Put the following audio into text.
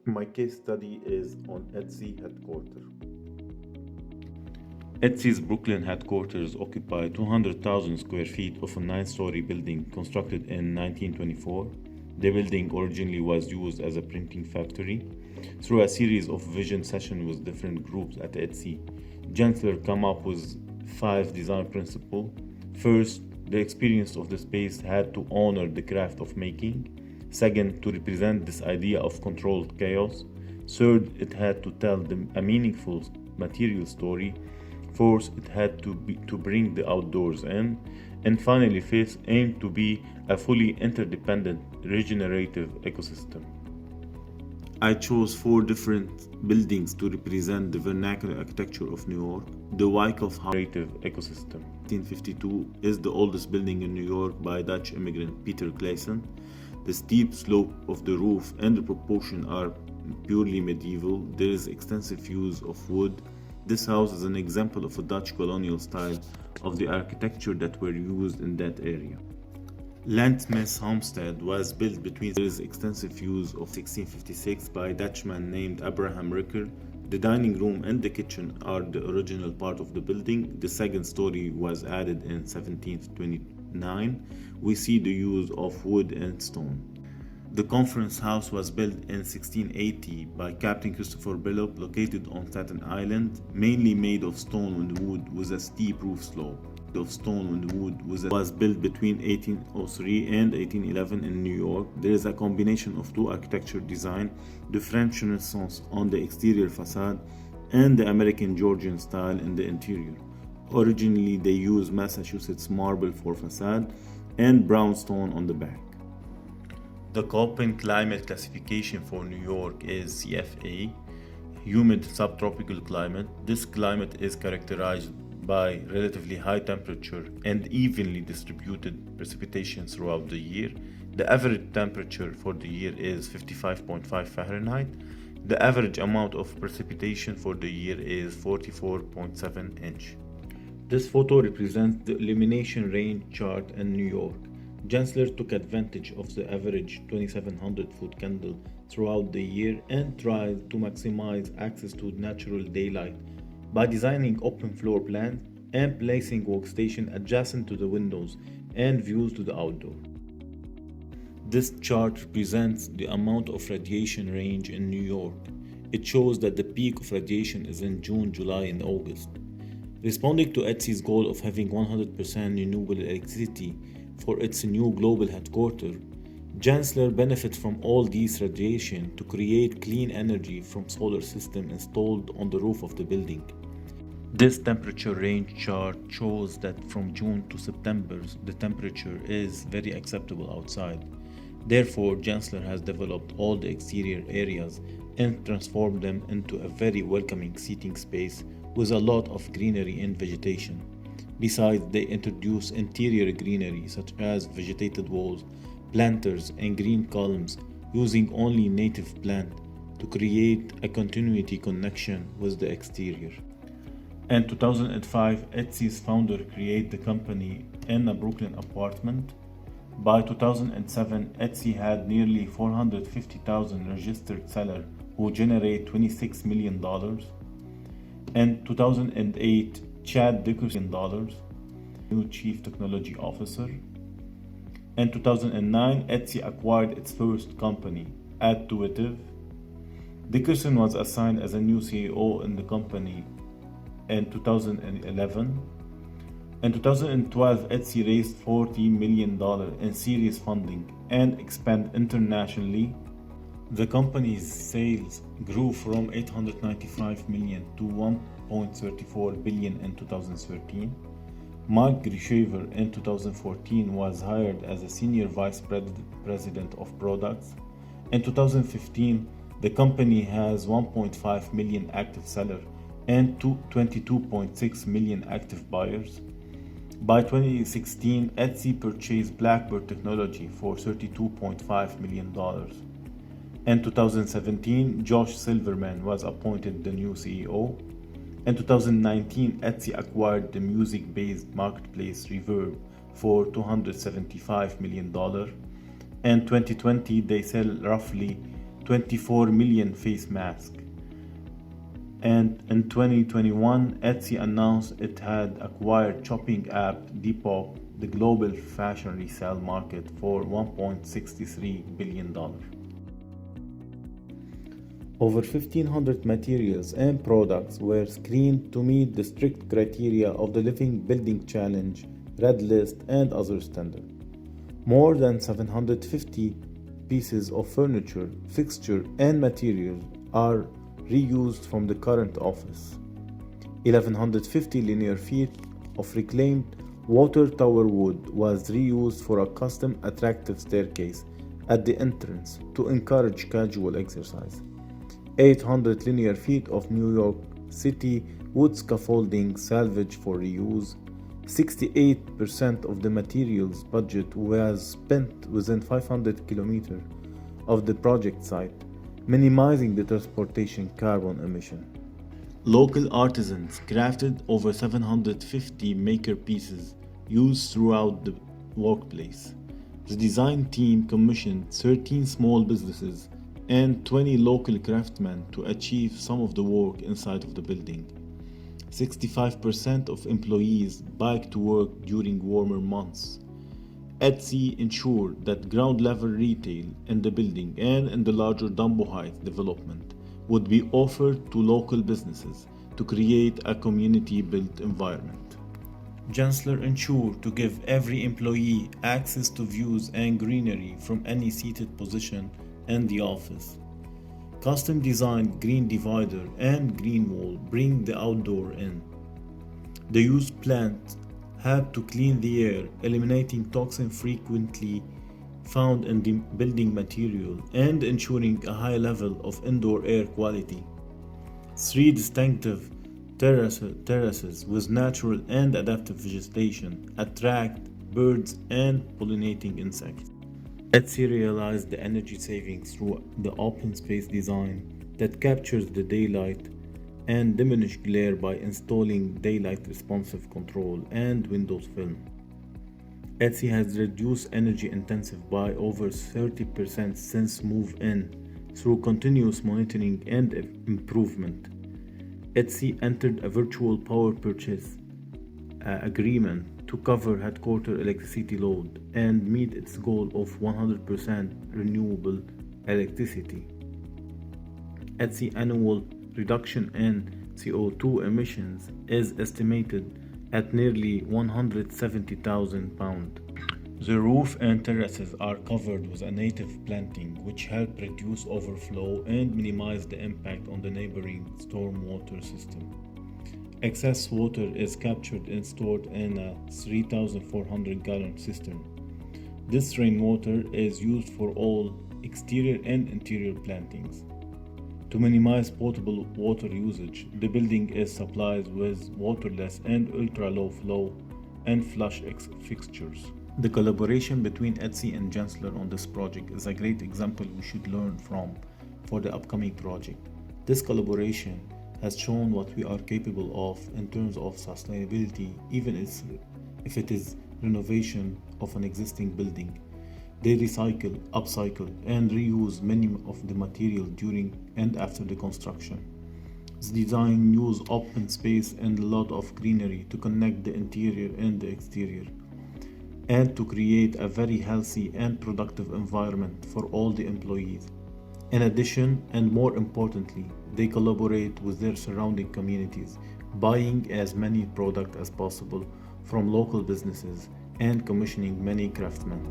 My case study is on Etsy Headquarter. Etsy's Brooklyn headquarters occupy 200,000 square feet of a nine-story building constructed in 1924. The building originally was used as a printing factory. Through a series of vision sessions with different groups at Etsy, Gensler came up with 5 design principles. First, the experience of the space had to honor the craft of making. Second, to represent this idea of controlled chaos. Third, it had to tell a meaningful material story. Fourth, it had to bring the outdoors in. And finally, fifth, aimed to be a fully interdependent, regenerative ecosystem. I chose 4 different buildings to represent the vernacular architecture of New York. The Wyckoff House Creative Ecosystem, 1952, is the oldest building in New York by Dutch immigrant Peter Clayson. The steep slope of the roof and the proportion are purely medieval. There is extensive use of wood. This house is an example of a Dutch colonial style of the architecture that were used in that area. Landsmith Homestead was built between. There is extensive use of 1656 by a Dutchman named Abraham Ricker. The dining room and the kitchen are the original part of the building. The second story was added in 1729. We see the use of wood and stone. The conference house was built in 1680 by Captain Christopher Billop, located on Staten Island, mainly made of stone and wood with a steep roof slope. Was built between 1803 and 1811 in New York. There is a combination of two architecture design, the French Renaissance on the exterior facade and the American Georgian style in the interior. Originally, they used Massachusetts marble for facade and brownstone on the back. The Köppen climate classification for New York is CFA, humid subtropical climate. This climate is characterized by relatively high temperature and evenly distributed precipitation throughout the year. The average temperature for the year is 55.5 Fahrenheit. The average amount of precipitation for the year is 44.7 inch. This photo represents the illumination range chart in New York. Gensler took advantage of the average 2700 foot candle throughout the year and tried to maximize access to natural daylight by designing open floor plans and placing workstations adjacent to the windows and views to the outdoor. This chart represents the amount of radiation range in New York. It shows that the peak of radiation is in June, July, and August. Responding to Etsy's goal of having 100% renewable electricity for its new global headquarters, Gensler benefits from all these radiation to create clean energy from solar system installed on the roof of the building. This temperature range chart shows that from June to September, the temperature is very acceptable outside. Therefore, Gensler has developed all the exterior areas and transformed them into a very welcoming seating space with a lot of greenery and vegetation. Besides, they introduce interior greenery such as vegetated walls, planters, and green columns using only native plant to create a continuity connection with the exterior. In 2005, Etsy's founder created the company in a Brooklyn apartment. By 2007, Etsy had nearly 450,000 registered sellers who generate $26 million. In 2008, Chad Dickerson, new Chief Technology Officer. In 2009, Etsy acquired its first company, Adtuitive. Dickerson was assigned as a new CEO in the company in 2011. In 2012, Etsy raised $40 million in series funding and expanded internationally. The company's sales grew from $895 million to $1.34 billion in 2013. Mike Grishaver in 2014 was hired as a senior vice president of products. In 2015, the company has 1.5 million active sellers and 22.6 million active buyers. By 2016, Etsy purchased Blackbird Technology for $32.5 million. In 2017, Josh Silverman was appointed the new CEO. In 2019, Etsy acquired the music-based marketplace Reverb for $275 million. In 2020, they sell roughly 24 million face masks. And in 2021, Etsy announced it had acquired shopping app Depop, the global fashion resale market, for $1.63 billion. Over 1,500 materials and products were screened to meet the strict criteria of the Living Building Challenge, Red List, and other standards. More than 750 pieces of furniture, fixture, and materials are reused from the current office. 1,150 linear feet of reclaimed water tower wood was reused for a custom attractive staircase at the entrance to encourage casual exercise. 800 linear feet of New York City wood scaffolding salvaged for reuse. 68% of the materials budget was spent within 500 kilometers of the project site, minimizing the transportation carbon emission. Local artisans crafted over 750 maker pieces used throughout the workplace. The design team commissioned 13 small businesses and 20 local craftsmen to achieve some of the work inside of the building. 65% of employees bike to work during warmer months. Etsy ensured that ground-level retail in the building and in the larger Dumbo Heights development would be offered to local businesses to create a community-built environment. Gensler ensured to give every employee access to views and greenery from any seated position in the office. Custom-designed green divider and green wall bring the outdoor in. The used plant had to clean the air, eliminating toxins frequently found in the building material and ensuring a high level of indoor air quality. 3 distinctive terraces with natural and adaptive vegetation attract birds and pollinating insects. Etsy realized the energy savings through the open space design that captures the daylight and diminish glare by installing daylight responsive control and Windows film. Etsy has reduced energy intensive by over 30% since move-in through continuous monitoring and improvement. Etsy entered a virtual power purchase agreement to cover Headquarter electricity load and meet its goal of 100% renewable electricity. Etsy annual reduction in CO2 emissions is estimated at nearly 170,000 pounds. The roof and terraces are covered with a native planting which help reduce overflow and minimize the impact on the neighboring stormwater system. Excess water is captured and stored in a 3,400-gallon cistern. This rainwater is used for all exterior and interior plantings. To minimize potable water usage, the building is supplied with waterless and ultra-low flow and flush fixtures. The collaboration between Etsy and Gensler on this project is a great example we should learn from for the upcoming project. This collaboration has shown what we are capable of in terms of sustainability, even if it is renovation of an existing building. They recycle, upcycle, and reuse many of the material during and after the construction. The design uses open space and a lot of greenery to connect the interior and the exterior, and to create a very healthy and productive environment for all the employees. In addition, and more importantly, they collaborate with their surrounding communities, buying as many products as possible from local businesses and commissioning many craftsmen.